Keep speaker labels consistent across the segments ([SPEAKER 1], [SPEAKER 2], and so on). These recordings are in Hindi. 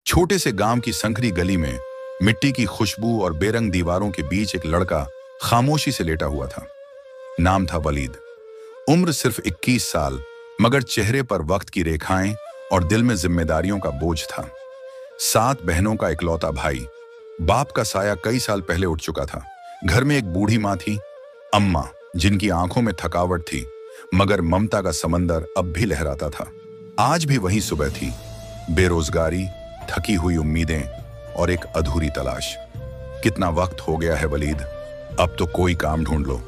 [SPEAKER 1] छोटे से गांव की संकरी गली में मिट्टी की खुशबू और बेरंग दीवारों के बीच एक लड़का खामोशी से लेटा हुआ था। नाम था वलीद। उम्र सिर्फ 21 साल, मगर चेहरे पर वक्त की रेखाएं और दिल में जिम्मेदारियों का बोझ था। 7 बहनों का इकलौता भाई। बाप का साया कई साल पहले उठ चुका था। घर में एक बूढ़ी माँ थी, अम्मा, जिनकी आंखों में थकावट थी, मगर ममता का समंदर अब भी लहराता था। आज भी वही सुबह थी, बेरोजगारी, थकी हुई उम्मीदें और एक अधूरी तलाश। कितना वक्त हो गया है वलीद, अब तो कोई काम ढूंढ लो।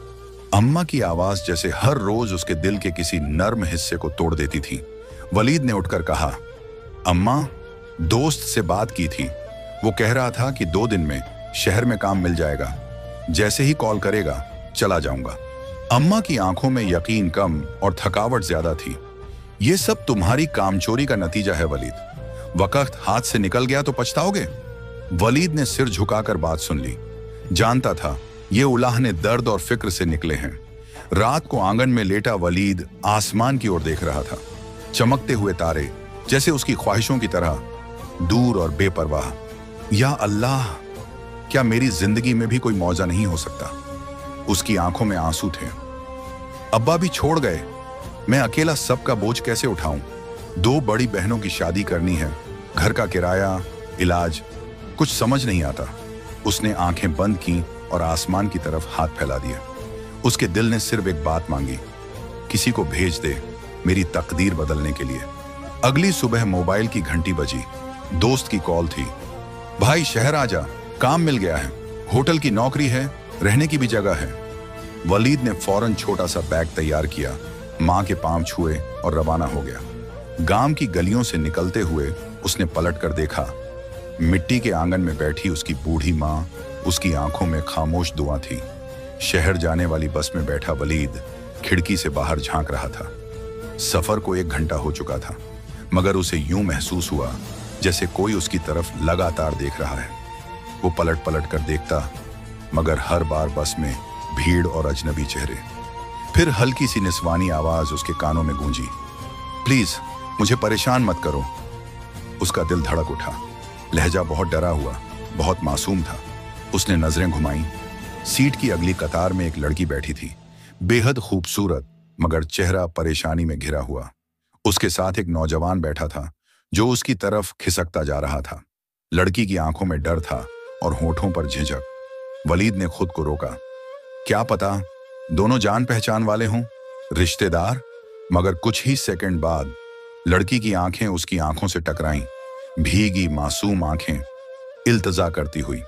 [SPEAKER 1] अम्मा की आवाज जैसे हर रोज उसके दिल के किसी नर्म हिस्से को तोड़ देती थी। वलीद ने उठकर कहा, अम्मा, दोस्त से बात की थी, वो कह रहा था कि 2 दिन में शहर में काम मिल जाएगा, जैसे ही कॉल करेगा चला जाऊंगा। अम्मा की आंखों में यकीन कम और थकावट ज्यादा थी। ये सब तुम्हारी कामचोरी का नतीजा है वलीद, वक्त हाथ से निकल गया तो पछताओगे। वलीद ने सिर झुकाकर बात सुन ली। जानता था ये उलाहने दर्द और फिक्र से निकले हैं। रात को आंगन में लेटा वलीद आसमान की ओर देख रहा था। चमकते हुए तारे जैसे उसकी ख्वाहिशों की तरह, दूर और बेपरवाह। या अल्लाह, क्या मेरी जिंदगी में भी कोई मौजा नहीं हो सकता। उसकी आंखों में आंसू थे। अब्बा भी छोड़ गए, मैं अकेला सबका बोझ कैसे उठाऊं। 2 बड़ी बहनों की शादी करनी है, घर का किराया, इलाज, कुछ समझ नहीं आता। उसने आंखें बंद की और आसमान की तरफ हाथ फैला दिया। उसके दिल ने सिर्फ एक बात मांगी, किसी को भेज दे मेरी तकदीर बदलने के लिए। अगली सुबह मोबाइल की घंटी बजी। दोस्त की कॉल थी, भाई शहर आ जा, काम मिल गया है, होटल की नौकरी है, रहने की भी जगह है। वलीद ने फौरन छोटा सा बैग तैयार किया, माँ के पांव छुए और रवाना हो गया। गांव की गलियों से निकलते हुए उसने पलट कर देखा। मिट्टी के आंगन में बैठी उसकी बूढ़ी माँ, उसकी आंखों में खामोश दुआ थी। शहर जाने वाली बस में बैठा वलीद खिड़की से बाहर झांक रहा था। सफर को 1 घंटा हो चुका था, मगर उसे यूं महसूस हुआ जैसे कोई उसकी तरफ लगातार देख रहा है। वो पलट पलट कर देखता, मगर हर बार बस में भीड़ और अजनबी चेहरे। फिर हल्की सी निस्वानी आवाज उसके कानों में गूंजी, प्लीज मुझे परेशान मत करो। उसका दिल धड़क उठा। लहजा बहुत डरा हुआ, बहुत मासूम था। उसने नजरें घुमाई। सीट की अगली कतार में एक लड़की बैठी थी, बेहद खूबसूरत, मगर चेहरा परेशानी में घिरा हुआ। उसके साथ एक नौजवान बैठा था जो उसकी तरफ खिसकता जा रहा था। लड़की की आंखों में डर था और होठों पर झिझक। वलीद ने खुद को रोका, क्या पता दोनों जान पहचान वाले हों, रिश्तेदार। मगर कुछ ही सेकंड बाद लड़की की आंखें उसकी आंखों से टकराईं, भीगी मासूम आंखें, इल्तजा करती हुई।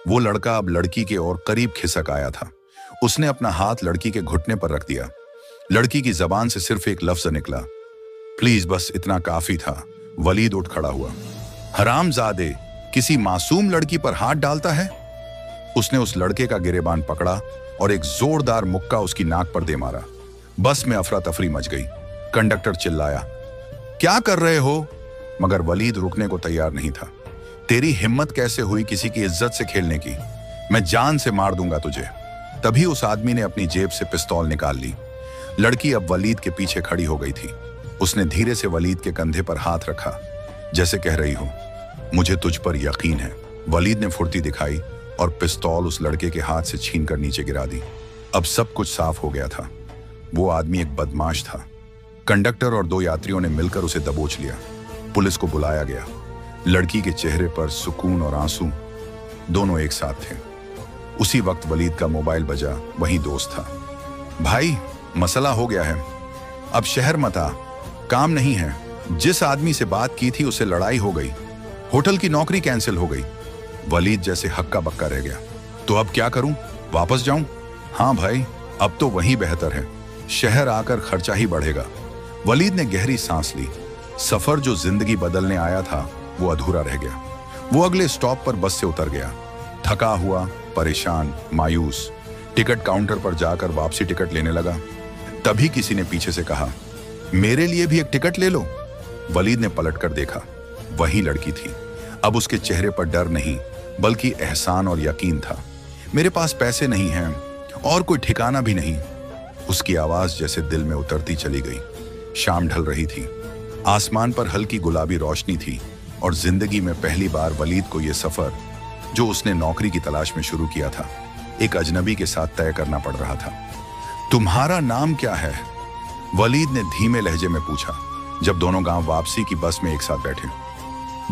[SPEAKER 1] वो लड़का अब लड़की के और करीब खिसक आया था। उसने अपना हाथ लड़की के घुटने पर रख दिया। लड़की की जबान से सिर्फ एक लफ्ज निकला, प्लीज, बस इतना काफी था। वलीद उठ खड़ा हुआ। हरामजादे, किसी मासूम लड़की पर हाथ डालता है। उसने उस लड़के का गिरेबान पकड़ा और एक जोरदार मुक्का उसकी नाक पर दे मारा। बस में अफरा तफरी मच गई। कंडक्टर चिल्लाया, क्या कर रहे हो? मगर वलीद रुकने को तैयार नहीं था। तेरी हिम्मत कैसे हुई किसी की इज्जत से खेलने की? मैं जान से मार दूंगा तुझे। तभी उस आदमी ने अपनी जेब से पिस्तौल निकाल ली। लड़की अब वलीद के पीछे खड़ी हो गई थी। उसने धीरे से वलीद के कंधे पर हाथ रखा, जैसे कह रही हो, मुझे तुझ पर यकीन है। वलीद ने फुर्ती दिखाई और पिस्तौल उस लड़के के हाथ से छीनकर नीचे गिरा दी। अब सब कुछ साफ हो गया था। वो आदमी एक बदमाश था। कंडक्टर और 2 यात्रियों ने मिलकर उसे दबोच लिया। पुलिस को बुलाया गया। लड़की के चेहरे पर सुकून और आंसू दोनों एक साथ थे। उसी वक्त वलीद का मोबाइल बजा। वही दोस्त था। भाई, मसला हो गया है, अब शहर मत आ, काम नहीं है। जिस आदमी से बात की थी उससे लड़ाई हो गई, होटल की नौकरी कैंसिल हो गई। वलीद जैसे हक्का बक्का रह गया। तो अब क्या करूं? वापस जाऊं? हाँ भाई, अब तो वही बेहतर है। शहर आकर खर्चा ही बढ़ेगा। वलीद ने गहरी सांस ली। सफर जो जिंदगी बदलने आया था वो अधूरा रह गया। वो अगले स्टॉप पर बस से उतर गया, थका हुआ, परेशान, मायूस। टिकट काउंटर पर जाकर वापसी टिकट लेने लगा। तभी किसी ने पीछे से कहा, मेरे लिए भी एक टिकट ले लो। वलीद ने पलटकर देखा, वही लड़की थी। अब उसके चेहरे पर डर नहीं, बल्कि एहसान और यकीन था। मेरे पास पैसे नहीं हैं और कोई ठिकाना भी नहीं। उसकी आवाज जैसे दिल में उतरती चली गई। शाम ढल रही थी। आसमान पर हल्की गुलाबी रोशनी थी और जिंदगी में पहली बार वलीद को यह सफर, जो उसने नौकरी की तलाश में शुरू किया था, एक अजनबी के साथ तय करना पड़ रहा था। तुम्हारा नाम क्या है? वलीद ने धीमे लहजे में पूछा, जब दोनों गांव वापसी की बस में एक साथ बैठे।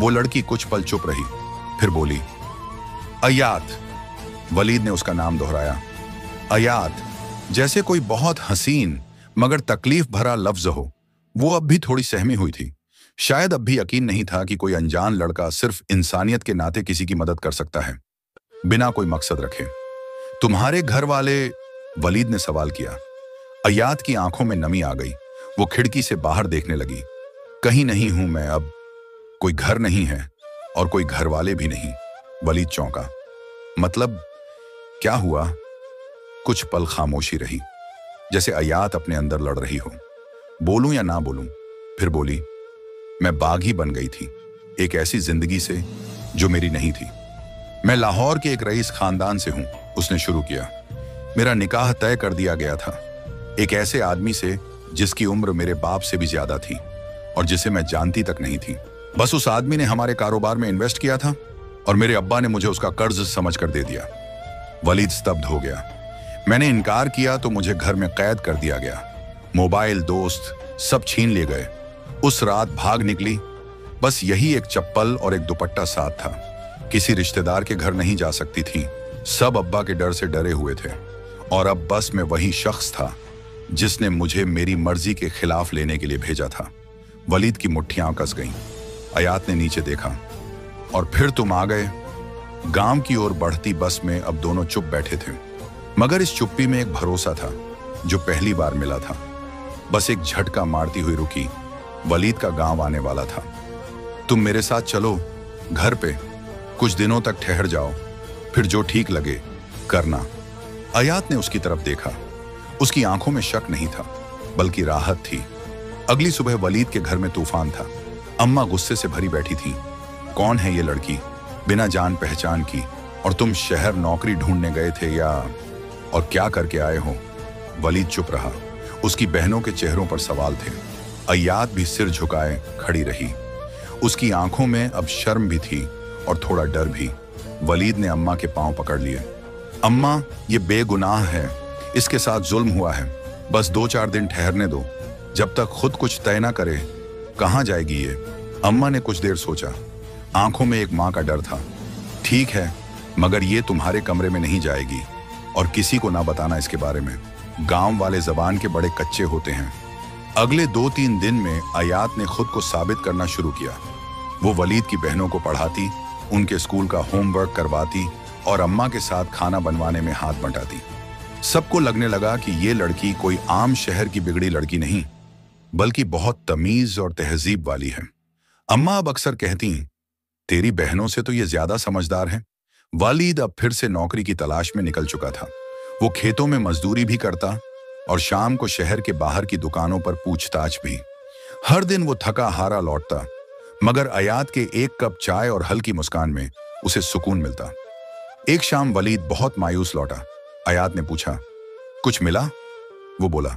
[SPEAKER 1] वो लड़की कुछ पल चुप रही, फिर बोली, अयात। वलीद ने उसका नाम दोहराया, अयात, जैसे कोई बहुत हसीन मगर तकलीफ भरा लफ्ज हो। वो अब भी थोड़ी सहमी हुई थी। शायद अब भी यकीन नहीं था कि कोई अनजान लड़का सिर्फ इंसानियत के नाते किसी की मदद कर सकता है, बिना कोई मकसद रखे। तुम्हारे घर वाले? वलीद ने सवाल किया। अयात की आंखों में नमी आ गई। वो खिड़की से बाहर देखने लगी। कहीं नहीं हूं मैं अब, कोई घर नहीं है और कोई घर वाले भी नहीं। वलीद चौंका। मतलब क्या हुआ? कुछ पल खामोशी रही, जैसे अयात अपने अंदर लड़ रही हो, बोलूं या ना बोलूं। फिर बोली, मैं बागी बन गई थी, एक ऐसी जिंदगी से जो मेरी नहीं थी। मैं लाहौर के एक रईस खानदान से हूं, उसने शुरू किया। मेरा निकाह तय कर दिया गया था, एक ऐसे आदमी से जिसकी उम्र मेरे बाप से भी ज्यादा थी और जिसे मैं जानती तक नहीं थी। बस उस आदमी ने हमारे कारोबार में इन्वेस्ट किया था और मेरे अब्बा ने मुझे उसका कर्ज समझ कर दे दिया। वलीद स्तब्ध हो गया। मैंने इनकार किया तो मुझे घर में कैद कर दिया गया। मोबाइल, दोस्त सब छीन लिए गए। उस रात भाग निकली। बस यही एक चप्पल और एक दुपट्टा साथ था। किसी रिश्तेदार के घर नहीं जा सकती थी, सब अब्बा के डर से डरे हुए थे। और अब बस में वही शख्स था जिसने मुझे मेरी मर्जी के खिलाफ लेने के लिए भेजा था। वलीद की मुट्ठियां कस गईं। अयात ने नीचे देखा। और फिर तुम आ गए। गांव की ओर बढ़ती बस में अब दोनों चुप बैठे थे, मगर इस चुप्पी में एक भरोसा था जो पहली बार मिला था। बस एक झटका मारती हुई रुकी। वलीद का गांव आने वाला था। तुम मेरे साथ चलो घर पे, कुछ दिनों तक ठहर जाओ, फिर जो ठीक लगे करना। अयात ने उसकी तरफ देखा। उसकी आंखों में शक नहीं था, बल्कि राहत थी। अगली सुबह वलीद के घर में तूफान था। अम्मा गुस्से से भरी बैठी थी। कौन है ये लड़की, बिना जान पहचान की? और तुम शहर नौकरी ढूंढने गए थे या और क्या करके आए हो? वलीद चुप रहा। उसकी बहनों के चेहरों पर सवाल थे। अयात भी सिर झुकाए खड़ी रही। उसकी आंखों में अब शर्म भी थी और थोड़ा डर भी। वलीद ने अम्मा के पांव पकड़ लिए। अम्मा, ये बेगुनाह है, इसके साथ जुल्म हुआ है। बस 2-4 दिन ठहरने दो, जब तक खुद कुछ तय ना करे। कहाँ जाएगी ये? अम्मा ने कुछ देर सोचा। आंखों में एक माँ का डर था। ठीक है, मगर ये तुम्हारे कमरे में नहीं जाएगी और किसी को ना बताना इसके बारे में। गांव वाले जबान के बड़े कच्चे होते हैं। अगले 2-3 दिन में अयात ने खुद को साबित करना शुरू किया। वो वलीद की बहनों को पढ़ाती, उनके स्कूल का होमवर्क करवाती और अम्मा के साथ खाना बनवाने में हाथ बंटाती। सबको लगने लगा कि ये लड़की कोई आम शहर की बिगड़ी लड़की नहीं, बल्कि बहुत तमीज और तहजीब वाली है। अम्मा अब अक्सर कहती, तेरी बहनों से तो ये ज्यादा समझदार है। वलीद अब फिर से नौकरी की तलाश में निकल चुका था। वो खेतों में मजदूरी भी करता और शाम को शहर के बाहर की दुकानों पर पूछताछ भी। हर दिन वो थका हारा लौटता, मगर अयात के एक कप चाय और हल्की मुस्कान में उसे सुकून मिलता। एक शाम वलीद बहुत मायूस लौटा। अयात ने पूछा, कुछ मिला? वो बोला,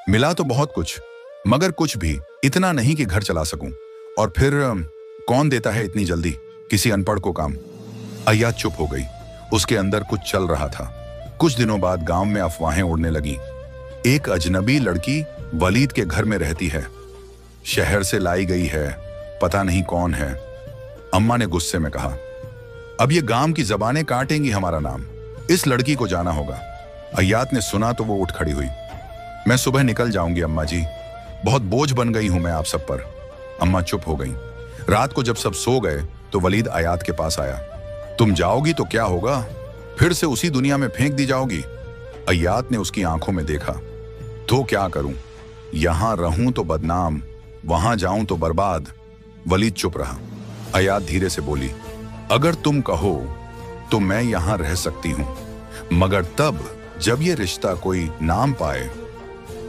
[SPEAKER 1] मिला तो बहुत कुछ, मगर कुछ भी इतना नहीं कि घर चला सकूं। और फिर कौन देता है इतनी जल्दी किसी अनपढ़ को काम? अयात चुप हो गई। उसके अंदर कुछ चल रहा था। कुछ दिनों बाद गांव में अफवाहें उड़ने लगी। एक अजनबी लड़की वलीद के घर में रहती है, शहर से लाई गई है, पता नहीं कौन है। अम्मा ने गुस्से में कहा, अब ये गांव की जबानें काटेंगी हमारा नाम। इस लड़की को जाना होगा। अयात ने सुना तो वो उठ खड़ी हुई। मैं सुबह निकल जाऊंगी अम्मा जी, बहुत बोझ बन गई हूं मैं आप सब पर। अम्मा चुप हो गई। रात को जब सब सो गए तो वलीद अयात के पास आया। तुम जाओगी तो क्या होगा? फिर से उसी दुनिया में फेंक दी जाओगी। अयात ने उसकी आंखों में देखा। तो क्या करूं? यहां रहूं तो बदनाम, वहां जाऊं तो बर्बाद। वलीद चुप रहा। अयात धीरे से बोली, अगर तुम कहो तो मैं यहां रह सकती हूं, मगर तब जब ये रिश्ता कोई नाम पाए।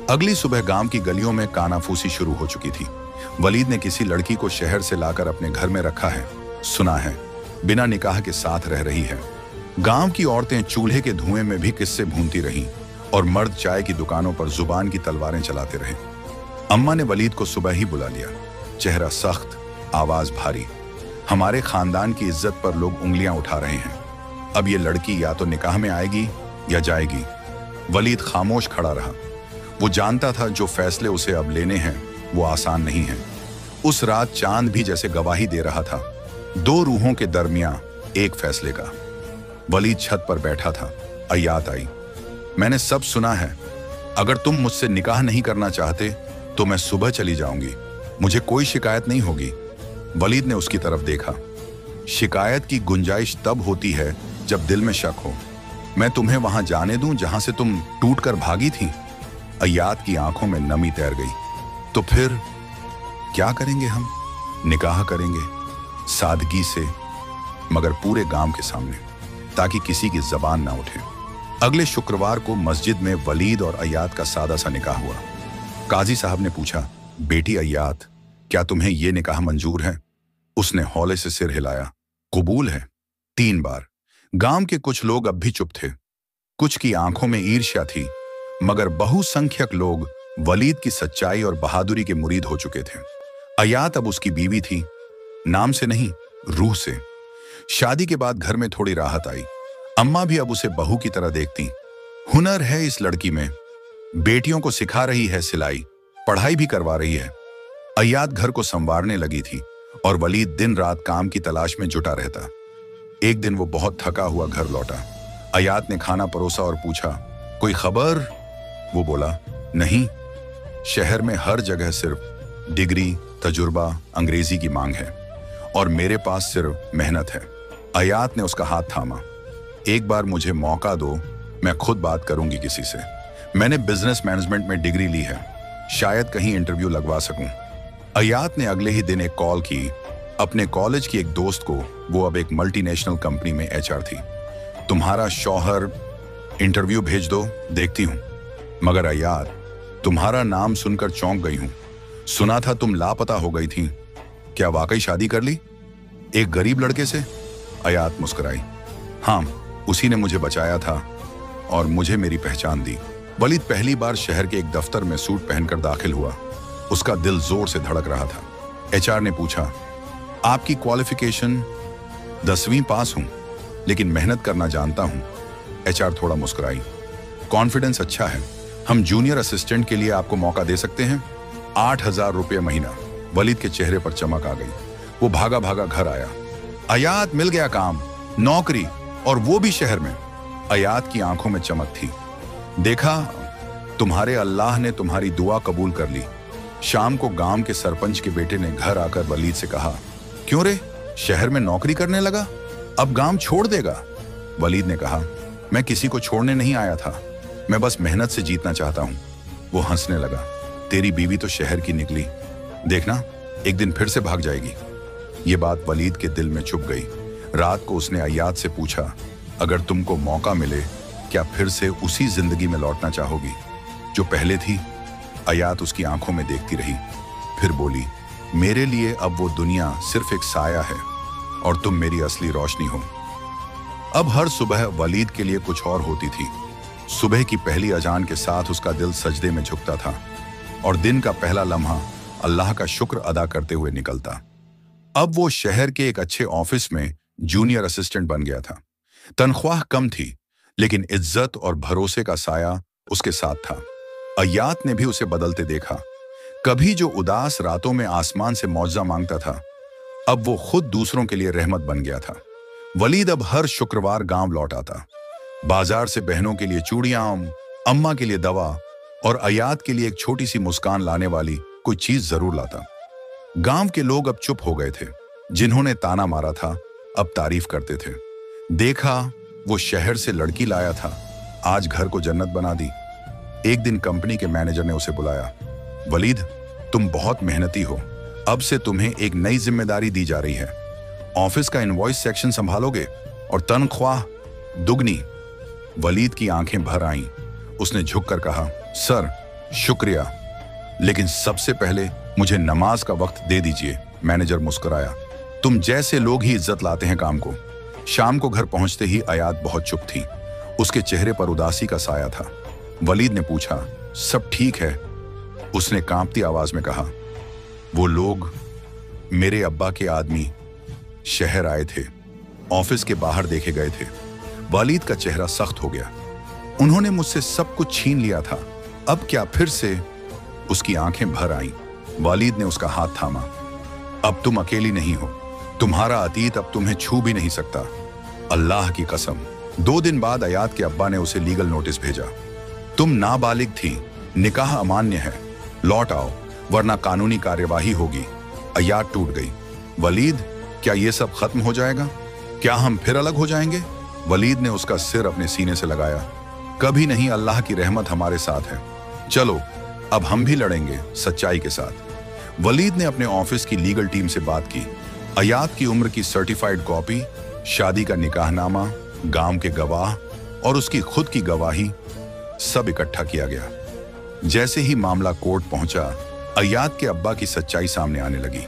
[SPEAKER 1] अगली सुबह गांव की गलियों में कानाफूसी शुरू हो चुकी थी। वलीद ने किसी लड़की को शहर से लाकर अपने घर में रखा है, सुना है बिना निकाह के साथ रह रही है। गांव की औरतें चूल्हे के धुएं में भी किस्से भूनती रहीं और मर्द चाय की दुकानों पर जुबान की तलवारें चलाते रहे। अम्मा ने वलीद को सुबह ही बुला लिया। चेहरा सख्त, आवाज भारी। हमारे खानदान की इज्जत पर लोग उंगलियां उठा रहे हैं। अब ये लड़की या तो निकाह में आएगी या जाएगी। वलीद खामोश खड़ा रहा। वो जानता था जो फैसले उसे अब लेने हैं वो आसान नहीं है। उस रात चांद भी जैसे गवाही दे रहा था, दो रूहों के दरमियां एक फैसले का। वलीद छत पर बैठा था। अय्यात आई। मैंने सब सुना है। अगर तुम मुझसे निकाह नहीं करना चाहते तो मैं सुबह चली जाऊंगी, मुझे कोई शिकायत नहीं होगी। वलीद ने उसकी तरफ देखा। शिकायत की गुंजाइश तब होती है जब दिल में शक हो। मैं तुम्हें वहां जाने दूं जहां से तुम टूटकर भागी थी? अय्यात की आंखों में नमी तैर गई। तो फिर क्या करेंगे हम? निकाह करेंगे, सादगी से, मगर पूरे गांव के सामने, ताकि किसी की जबान ना उठे। अगले शुक्रवार को मस्जिद में वलीद और अय्यात का सादा सा निकाह हुआ। काजी साहब ने पूछा, बेटी अय्यात, क्या तुम्हें यह निकाह मंजूर है? उसने हौले से सिर हिलाया। कबूल है। 3 बार। गांव के कुछ लोग अब भी चुप थे। कुछ की आंखों में ईर्ष्या थी, मगर बहुसंख्यक लोग वलीद की सच्चाई और बहादुरी के मुरीद हो चुके थे। अय्यात अब उसकी बीवी थी, नाम से नहीं, रूह से। शादी के बाद घर में थोड़ी राहत आई। अम्मा भी अब उसे बहू की तरह देखती। हुनर है इस लड़की में, बेटियों को सिखा रही है सिलाई, पढ़ाई भी करवा रही है। अय्यात घर को संवारने लगी थी और वलीद दिन रात काम की तलाश में जुटा रहता। एक दिन वो बहुत थका हुआ घर लौटा। अय्यात ने खाना परोसा और पूछा, कोई खबर? वो बोला, नहीं, शहर में हर जगह सिर्फ डिग्री, तजुर्बा, अंग्रेजी की मांग है और मेरे पास सिर्फ मेहनत है। अय्यात ने उसका हाथ थामा। एक बार मुझे मौका दो, मैं खुद बात करूंगी किसी से। मैंने बिजनेस मैनेजमेंट में डिग्री ली है, शायद कहीं इंटरव्यू लगवा सकूं। अय्यात ने अगले ही दिन एक कॉल की अपने कॉलेज की एक दोस्त को। वो अब एक मल्टीनेशनल कंपनी में HR थी। तुम्हारा शौहर, इंटरव्यू भेज दो, देखती हूं। मगर अय्यात, तुम्हारा नाम सुनकर चौंक गई हूं। सुना था तुम लापता हो गई थी। क्या वाकई शादी कर ली एक गरीब लड़के से? अय्यात मुस्कुराई। हाँ, उसी ने मुझे बचाया था और मुझे मेरी पहचान दी। वलीद पहली बार शहर के एक दफ्तर में सूट पहनकर दाखिल हुआ। उसका दिल जोर से धड़क रहा था। HR ने पूछा, आपकी क्वालिफिकेशन? 10वीं पास हूं, लेकिन मेहनत करना जानता हूं। HR थोड़ा मुस्कुराई। कॉन्फिडेंस अच्छा है, हम जूनियर असिस्टेंट के लिए आपको मौका दे सकते हैं। 8,000 रुपये महीना। वलीद के चेहरे पर चमक आ गई। वो भागा भागा घर आया। अय्यात, मिल गया काम, नौकरी, और वो भी शहर में। अय्यात की आंखों में चमक थी। देखा, तुम्हारे अल्लाह ने तुम्हारी दुआ कबूल कर ली। शाम को गांव के सरपंच के बेटे ने घर आकर वलीद से कहा, क्यों रे, शहर में नौकरी करने लगा? अब गांव छोड़ देगा? वलीद ने कहा, मैं किसी को छोड़ने नहीं आया था, मैं बस मेहनत से जीतना चाहता हूं। वो हंसने लगा। तेरी बीवी तो शहर की निकली, देखना एक दिन फिर से भाग जाएगी। ये बात वलीद के दिल में चुभ गई। रात को उसने अय्यात से पूछा, अगर तुमको मौका मिले क्या फिर से उसी जिंदगी में लौटना चाहोगी जो पहले थी? अय्यात उसकी आंखों में देखती रही, फिर बोली, मेरे लिए अब वो दुनिया सिर्फ एक साया है और तुम मेरी असली रोशनी हो। अब हर सुबह वलीद के लिए कुछ और होती थी। सुबह की पहली अजान के साथ उसका दिल सजदे में झुकता था और दिन का पहला लम्हा अल्लाह का शुक्र अदा करते हुए निकलता। अब वो शहर के एक अच्छे ऑफिस में जूनियर असिस्टेंट बन गया था। तनख्वाह कम थी, लेकिन इज्जत और भरोसे का साया उसके साथ था। अय्यात ने भी उसे बदलते देखा। कभी जो उदास रातों में आसमान से मुआवजा मांगता था, अब वो खुद दूसरों के लिए रहमत बन गया था। वलीद अब हर शुक्रवार गांव लौट आता। बाजार से बहनों के लिए चूड़ियां, अम्मा के लिए दवा और अय्यात के लिए एक छोटी सी मुस्कान लाने वाली कोई चीज जरूर लाता। गांव के लोग अब चुप हो गए थे। जिन्होंने ताना मारा था अब तारीफ करते थे। देखा, वो शहर से लड़की लाया था, आज घर को जन्नत बना दी। एक दिन कंपनी के मैनेजर ने उसे बुलाया। वलीद, तुम बहुत मेहनती हो, अब से तुम्हें एक नई जिम्मेदारी दी जा रही है। ऑफिस का इनवॉइस सेक्शन संभालोगे और तनख्वाह दुगनी। वलीद की आंखें भर आईं। उसने झुककर कहा, सर शुक्रिया, लेकिन सबसे पहले मुझे नमाज का वक्त दे दीजिए। मैनेजर मुस्कुराया। तुम जैसे लोग ही इज्जत लाते हैं काम को। शाम को घर पहुंचते ही अय्यात बहुत चुप थी। उसके चेहरे पर उदासी का साया था। वलीद ने पूछा, सब ठीक है? उसने कांपती आवाज में कहा, वो लोग मेरे अब्बा के आदमी शहर आए थे, ऑफिस के बाहर देखे गए थे। वालिद का चेहरा सख्त हो गया। उन्होंने मुझसे सब कुछ छीन लिया था, अब क्या फिर से? उसकी आंखें भर आईं। वालिद ने उसका हाथ थामा। अब तुम अकेली नहीं हो, तुम्हारा अतीत अब तुम्हें छू भी नहीं सकता। अल्लाह की कसम। 2 दिन बाद अयात के अब्बा ने उसे लीगल नोटिस भेजा। तुम नाबालिग थी, निकाह अमान्य है, लौट आओ वरना कानूनी कार्यवाही होगी। अयात टूट गई। वलीद, क्या ये सब खत्म हो जाएगा? क्या हम फिर अलग हो जाएंगे? वलीद ने उसका सिर अपने सीने से लगाया। कभी नहीं, अल्लाह की रहमत हमारे साथ है। चलो अब हम भी लड़ेंगे सच्चाई के साथ। वलीद ने अपने ऑफिस की लीगल टीम से बात की। अयात की उम्र की सर्टिफाइड कॉपी, शादी का निकाहनामा, गांव के गवाह और उसकी खुद की गवाही, सब इकट्ठा किया गया। जैसे ही मामला कोर्ट पहुंचा, अयात के अब्बा की सच्चाई सामने आने लगी।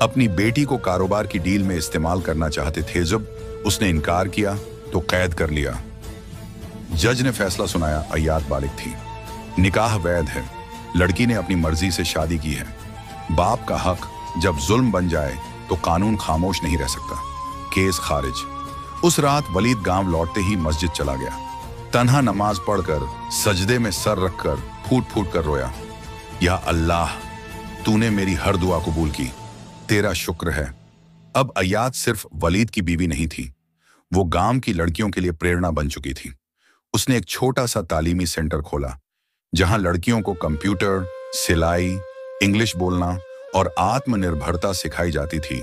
[SPEAKER 1] अपनी बेटी को कारोबार की डील में इस्तेमाल करना चाहते थे। जब उसने इनकार किया तो कैद कर लिया। जज ने फैसला सुनाया, अयात बालिग थी, निकाह वैध है, लड़की ने अपनी मर्जी से शादी की है। बाप का हक जब जुल्म बन जाए तो कानून खामोश नहीं रह सकता। केस खारिज। उस रात वलीद गांव लौटते ही मस्जिद चला गया। तन्हा नमाज पढ़कर सजदे में सर रखकर फूट फूट कर रोया। या अल्लाह, तूने मेरी हर दुआ कबूल की, तेरा शुक्र है। अब अयात सिर्फ वलीद की बीवी नहीं थी, वो गांव की लड़कियों के लिए प्रेरणा बन चुकी थी। उसने एक छोटा सा तालीमी सेंटर खोला जहां लड़कियों को कंप्यूटर, सिलाई, इंग्लिश बोलना और आत्मनिर्भरता सिखाई जाती थी।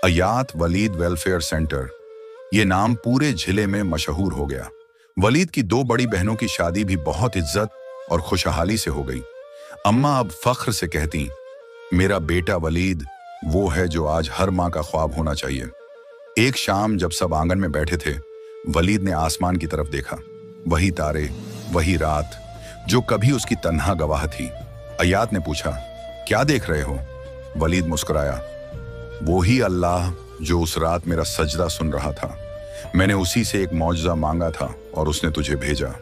[SPEAKER 1] अयात वलीद वेलफेयर सेंटर, ये नाम पूरे जिले में मशहूर हो गया। वलीद की 2 बड़ी बहनों की शादी भी बहुत इज्जत और खुशहाली से हो गई। अम्मा अब फख्र से कहती, मेरा बेटा वलीद वो है जो आज हर माँ का ख्वाब होना चाहिए। एक शाम जब सब आंगन में बैठे थे, वलीद ने आसमान की तरफ देखा। वही तारे, वही रात जो कभी उसकी तन्हा गवाह थी। अयात ने पूछा, क्या देख रहे हो? वलीद मुस्कुराया, वो ही अल्लाह जो उस रात मेरा सजदा सुन रहा था। मैंने उसी से एक मौजज़ा मांगा था और उसने तुझे भेजा।